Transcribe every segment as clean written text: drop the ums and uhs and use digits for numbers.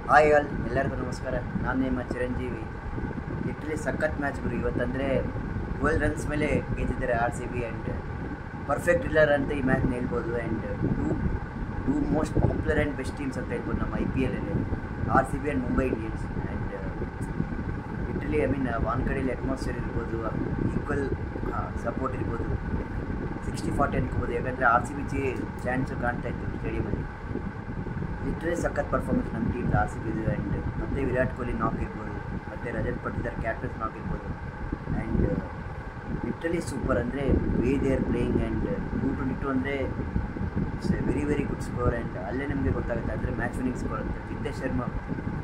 Hi all, ಎಲ್ಲರಿಗೂ ನಮಸ್ಕಾರ. ನಾನು ನಿಮ್ಮ ಚಿರಂಜೀವಿ. ಲಿಟ್ರಲಿ ಸಖತ್ ಮ್ಯಾಚ್ ಗುರು ಇವತ್ತಂದರೆ 12 ರನ್ಸ್ ಮೇಲೆ ಗೆದ್ದಿದ್ದಾರೆ R C B. And perfect thriller ಅಂತ ಈ ಮ್ಯಾಚ್ನ ಹೇಳ್ಬೋದು. And two most popular and best teams ಅಂತ ಹೇಳ್ಬೋದು ನಮ್ಮ IPL ಅಲ್ಲಿ, R C B and Mumbai Indians. And literally ಒಂದು ಕಡೆಯಲ್ಲಿ ಅಟ್ಮಾಸ್ಫಿಯರ್ ಇರ್ಬೋದು, ಈಕ್ವಲ್ ಸಪೋರ್ಟ್ ಇರ್ಬೋದು, 60-40 ಅನ್ಕೋಬೋದು. ಯಾಕಂದರೆ ಆರ್ ಸಿ ಬಿ ಚಾನ್ಸು ಕಾಣ್ತಾ ಇತ್ತು ಸ್ಟೇಡಿಯಮಲ್ಲಿ. ಲಿಟ್ರಲಿ ಸಖತ್ ಪರ್ಫಾರ್ಮೆನ್ಸ್ ನಮ್ಮ ಟೀಮ್ ಆರ್ ಸಿ ಬಿದು. ಆ್ಯಂಡ್ ಮತ್ತು ವಿರಾಟ್ ಕೊಹ್ಲಿ ನಾಕ್ ಇರ್ಬೋದು, ಮತ್ತು ರಜತ್ ಪಟ್ಟಿದಾರ್ ಕ್ಯಾಪ್ಟನ್ಸ್ ನಾಕ್ ಇರ್ಬೋದು. ಆ್ಯಂಡ್ ಲಿಟ್ರಲಿ ಸೂಪರ್ ಅಂದರೆ way they are playing. And 222 ಅಂದರೆ it's A very very good score. And ಅಲ್ಲೇ ನಮಗೆ ಗೊತ್ತಾಗುತ್ತೆ ಅಂದರೆ ಮ್ಯಾಚ್ ವಿನಿಂಗ್ ಸ್ಕೋರ್ ಅಂತ. ಜಿತೇಶ್ ಶರ್ಮಾ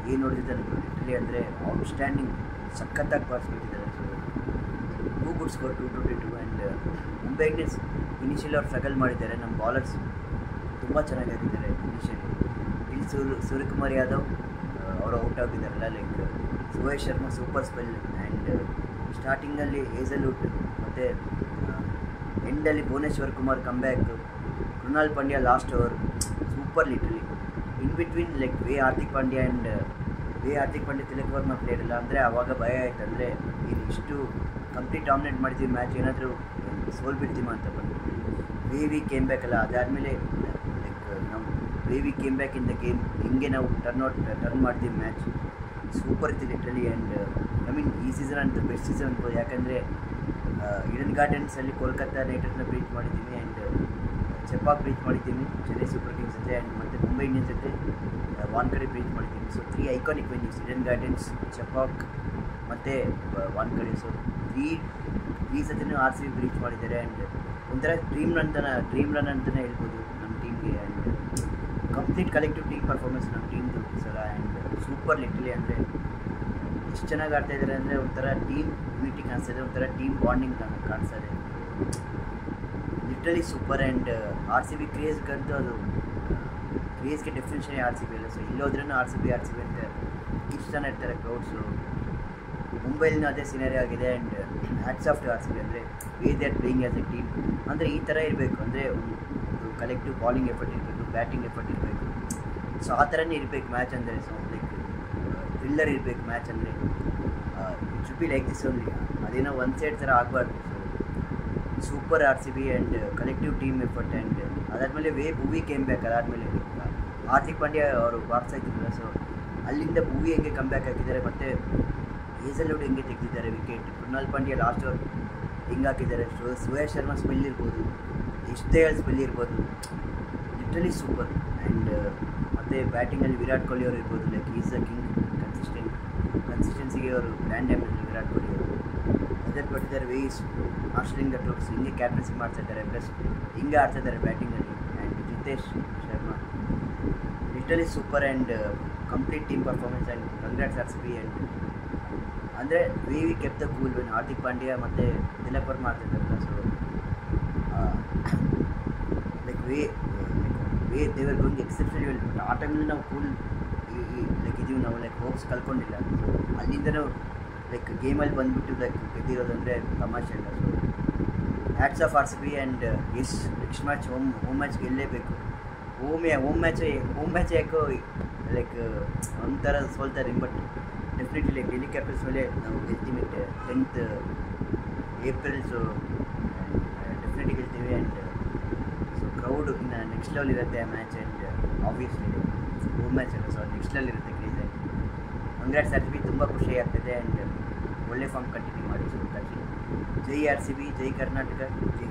ಏನು ನೋಡಿದ್ದಾರೆ ಲಿಟ್ರಲಿ ಅಂದರೆ ಔಟ್ಸ್ಟ್ಯಾಂಡಿಂಗ್, ಸಖತ್ತಾಗಿ ಬಾರಿಸ್ಬಿಟ್ಟಿದ್ದಾರೆ. So good score 222. And Mumbai Indians initially ಅವ್ರು ಸ್ಟ್ರಗಲ್ ಮಾಡಿದ್ದಾರೆ. ನಮ್ಮ ಬಾಲರ್ಸ್ ತುಂಬ ಚೆನ್ನಾಗಿ ಆಗಿದ್ದಾರೆ ಇನಿಷಿಯಲಿ. ಇಲ್ಲಿ ಸೂರ್ಯಕುಮಾರ್ ಯಾದವ್ ಅವರು ಔಟ್ ಆಗಿದ್ದಾರಲ್ಲ, like Suresh Sharma super spell. And ಸ್ಟಾರ್ಟಿಂಗಲ್ಲಿ ಹೇಸಲ್ವುಡ್ ಮತ್ತು ಎಂಡಲ್ಲಿ Bhuvneshwar Kumar comeback, Krunal Pandya last over super literally. In between like Hardik Pandya Tilak Varma player ಇಲ್ಲ ಅಂದರೆ ಆವಾಗ ಭಯ ಆಯ್ತು. ಅಂದರೆ ಇದು ಇಷ್ಟು ಕಂಪ್ಲೀಟ್ ಡಾಮಿನೇಟ್ ಮಾಡಿದ್ದೀವಿ ಮ್ಯಾಚ್, ಏನಾದರೂ ಸೋಲ್ಬಿಡ್ತೀಮ ಅಂತ ಬಂದು ವಿ ಕೇಮ್ ಬ್ಯಾಕ್ ಅಲ್ಲ. ಅದಾದಮೇಲೆ ಲೈಕ್ ನಾವು we came back in the game, ಹಿಂಗೆ ನಾವು ಟರ್ನ್ ಮಾಡ್ತೀವಿ ಮ್ಯಾಚ್. ಸೂಪರ್ ಇತ್ತು ಲಿಟ್ರಲಿ. ಆ್ಯಂಡ್ ಈ ಸೀಸನ್ ಅಂತ ಬೆಸ್ಟ್ ಸೀಸನ್ ಅನ್ಬೋದು. ಯಾಕಂದರೆ ಈಡನ್ ಗಾರ್ಡನ್ಸಲ್ಲಿ ಕೋಲ್ಕತ್ತಾ ನೈಟ್ ರೈಡರ್ಸ್ನ ಬ್ರೀಚ್ ಮಾಡಿದ್ದೀವಿ. ಆ್ಯಂಡ್ ಚೆಪಾಕ್ ಬ್ರೀಚ್ ಮಾಡಿದ್ದೀನಿ ಚೆನ್ನೈ ಸೂಪರ್ ಕಿಂಗ್ಸ್ ಜೊತೆ. ಆ್ಯಂಡ್ ಮತ್ತು ಮುಂಬೈ ಇಂಡಿಯನ್ಸ್ ಜೊತೆ ವಾನ್ಕಡೆ ಬ್ರೀಚ್ ಮಾಡಿದ್ದೀನಿ. So 3 iconic venues, Eden gardens, Chepauk ಮತ್ತು ವಾನ್ಕಡೆ. ಸೊ ಈ ಸತಿನೂ ಆರ್ ಸಿ ಬಿ ಬ್ರೀಚ್ ಮಾಡಿದ್ದಾರೆ. ಆ್ಯಂಡ್ ಒಂಥರ ಡ್ರೀಮ್ ರನ್ ಅಂತಲೇ ಹೇಳ್ಬೋದು ನಮ್ಮ ಟೀಮ್ಗೆ. And complete collective team performance ನಮ್ಮ ಟೀಮ್ದು ಈ ಸಲ. ಆ್ಯಂಡ್ ಸೂಪರ್ ಲಿಟ್ರಲಿ ಅಂದರೆ ಎಷ್ಟು ಚೆನ್ನಾಗಿ ಆಡ್ತಾಯಿದ್ದಾರೆ ಅಂದರೆ ಒಂಥರ ಟೀಮ್ ಯೂನಿಟಿ ಕಾಣಿಸ್ತಾ ಇದೆ, ಒಂಥರ ಟೀಮ್ ಬಾಂಡಿಂಗ್ ಕಾಣಿಸ್ತಾ ಇದೆ. Literally super. And R C B ಕ್ರೇಜ್ಗಂತೂ ಅದು ಕ್ರೇಜ್ಗೆ ಡೆಫಿನೇಷನ್ ಆರ್ ಸಿ ಬಿ ಅಲ್ಲ. ಸೊ ಇಲ್ಲೋದ್ರೂ ಆರ್ ಸಿ ಬಿ ಅಂತ ಇಷ್ಟು ಜನ ಇರ್ತಾರೆ ಕ್ರೌಡ್ಸು. ಮುಂಬೈಲಿನೂ ಅದೇ ಸಿನಾರಿ ಆಗಿದೆ. And hats off to R C B ಅಂದರೆ way they are playing as a team. ಅಂದರೆ ಈ ಥರ ಇರಬೇಕು ಅಂದರೆ ಒಂದು ಕಲೆಕ್ಟಿವ್ ಬಾಲಿಂಗ್ ಎಫರ್ಟ್ ಇರಬೇಕು, ಬ್ಯಾಟಿಂಗ್ ಎಫರ್ಟ್ ಇರಬೇಕು. ಸೊ ಆ ಥರನೇ ಇರಬೇಕು ಮ್ಯಾಚ್ ಅಂದರೆ. ಸೊ ಲೈಕ್ ಥ್ರಿಲ್ಲರ್ ಇರಬೇಕು ಮ್ಯಾಚ್ ಅಂದರೆ. It should be like this only. ಅದೇನೋ ಒನ್ ಸೈಡ್ ಥರ ಆಗಬಾರ್ದು. So super R C B and collective team effort. And ಅದಾದಮೇಲೆ ಭುವಿ ಕೇಮ್ ಬ್ಯಾಕ್. ಅದಾದಮೇಲೆ ಹಾರ್ದಿಕ್ ಪಾಂಡ್ಯ ಅವರು ಬಾರ್ಸ್ತಾ ಇದ್ದಿಲ್ಲ. ಸೊ ಅಲ್ಲಿಂದ ಭುವಿ ಹೆಂಗೆ ಕಮ್ ಬ್ಯಾಕ್ ಹಾಕಿದ್ದಾರೆ, ಮತ್ತು ಹೇಸಲ್ವುಡ್ ಹೆಂಗೆ ತೆಗೆದಿದ್ದಾರೆ wicket, Krunal Pandya last over ಹೆಂಗೆ ಹಾಕಿದ್ದಾರೆ. ಸುರೇಶ್ ಶರ್ಮಾ ಸ್ಪೆಲ್ ಇರ್ಬೋದು, ಎಷ್ಟೇ ಸ್ಪೆಲ್ ಇರ್ಬೋದು, ಲಿಟ್ರಲಿ ಸೂಪರ್. ಆ್ಯಂಡ್ ಮತ್ತು ಬ್ಯಾಟಿಂಗಲ್ಲಿ ವಿರಾಟ್ ಕೊಹ್ಲಿ ಅವರು ಇರ್ಬೋದು, ಲೈಕ್ ಈಸ್ ಅ ಕಿಂಗ್. ಕನ್ಸಿಸ್ಟೆನ್ಸಿಗೆ ಅವರು ಬ್ರ್ಯಾಂಡ್ ಆ್ಯಂಬಾಸಿಡರ್ ವಿರಾಟ್ ಕೊಹ್ಲಿ ಅವರು. ಅದನ್ನು ಪಟ್ಟಿದ್ದಾರೆ ವೇಸ್ ಮಾಸ್ಟರಿಂಗ್ ದ ಟ್ರೂಪ್ಸ್, ಹಿಂಗೆ ಕ್ಯಾಪ್ಟನ್ಸಿ ಮಾಡ್ತಾಯಿದ್ದಾರೆ, ಪ್ಲಸ್ ಹಿಂಗೆ ಆಡ್ತಾಯಿದ್ದಾರೆ ಬ್ಯಾಟಿಂಗಲ್ಲಿ. And Jitesh Sharma literally super. And complete team performance. And congrats R C B. And ಅಂದರೆ we kept the cool when Hardik Pandya ಮತ್ತು ತಿಲಕ್ ವರ್ಮ ಮಾಡ್ತಿದ್ದಾರಲ್ಲ. So like way they were going exceptional well. But ಆ ಟೈಮಲ್ಲಿ ನಾವು ಕೂಲ್ ಲೈಕ್ ಇದೀವಿ, ನಾವು ಲೈಕ್ ಹೋಪ್ಸ್ ಕಲ್ಕೊಂಡಿಲ್ಲ. ಸೊ ಅಲ್ಲಿಂದನೂ ಲೈಕ್ ಗೇಮಲ್ಲಿ ಬಂದುಬಿಟ್ಟು ಲೈಕ್ ಗೆದ್ದಿರೋದಂದರೆ ತಮಾಷೆ ಇಲ್ಲ. So hats off R C B. And next match home match ಗೆಲ್ಲೇಬೇಕು. ಹೋಮ್ ಮ್ಯಾಚ್ ಯಾಕೋ ಲೈಕ್ ಒಂಥರ ಸೋಲ್ತಾರೆ. But definitely like Delhi Capitals ಮೇಲೆ ನಾವು ಗೆಲ್ತೀವಿ 10th ಏಪ್ರಿಲ್. ಸೊ ಡೆಫಿನೆಟ್ಲಿ ಗೆಲ್ತೀವಿ. ಆ್ಯಂಡ್ ಸೊ ಕ್ರೌಡ್ ಇನ್ನು ನೆಕ್ಸ್ಟ್ ಲೆವೆಲ್ ಇರುತ್ತೆ ಆ match. And obviously home match ಅಲ್ಲ, ಸೊ ನೆಕ್ಸ್ಟ್ ಲೆವೆಲ್ ಇರುತ್ತೆ craze. Congrats R C B, ತುಂಬ ಖುಷಿ ಆಗ್ತಿದೆ. ಆ್ಯಂಡ್ ಒಳ್ಳೆ ಫಾರ್ಮ್ ಕಂಟಿನ್ಯೂ ಮಾಡಿ. ಸೊ ಜೈ ಆರ್ ಸಿ ಬಿ, ಜೈ ಕರ್ನಾಟಕ, ಜೈ